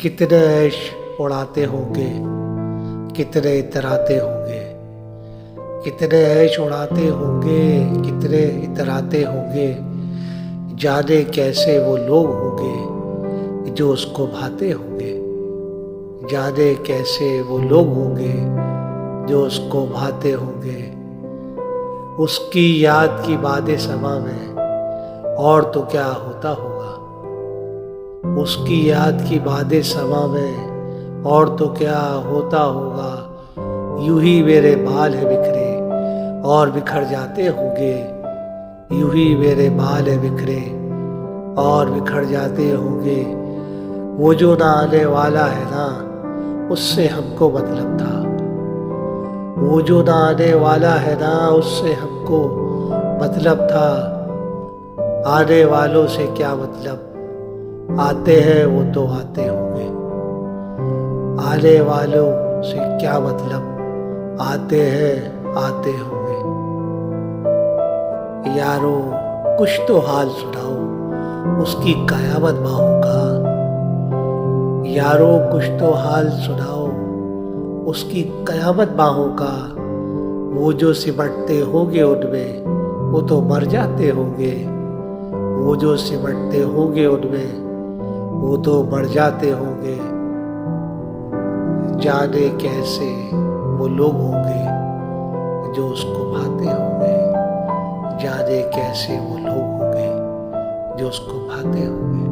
कितने ऐश उड़ाते होंगे, कितने इतराते होंगे, कितने ऐश उड़ाते होंगे, कितने इतराते होंगे। जाने कैसे वो लोग होंगे जो उसको भाते होंगे। जाने कैसे वो लोग होंगे जो उसको भाते होंगे। उसकी याद की बातें समा में और तो क्या होता होगा। उसकी याद की बातें समा में और तो क्या होता होगा। यूं ही मेरे बाल है बिखरे और बिखर जाते होंगे। यूं ही मेरे बाल है बिखरे और बिखर जाते होंगे। वो जो ना आने वाला है ना, उससे हमको मतलब था। वो जो ना आने वाला है ना, उससे हमको मतलब था। आने वालों से क्या मतलब, आते हैं वो तो आते होंगे। आने वालों से क्या मतलब, आते हैं आते होंगे। यारो कुछ तो हाल सुनाओ उसकी कयामत बाहों का। यारो कुछ तो हाल सुनाओ उसकी कयामत बाहों का। वो जो सिमटते होंगे उनमें वो तो मर जाते होंगे। वो जो सिमटते होंगे उनमें वो तो मर जाते होंगे। जाने कैसे वो लोग होंगे जो उसको भाते होंगे। जाने कैसे वो लोग होंगे जो उसको भाते होंगे।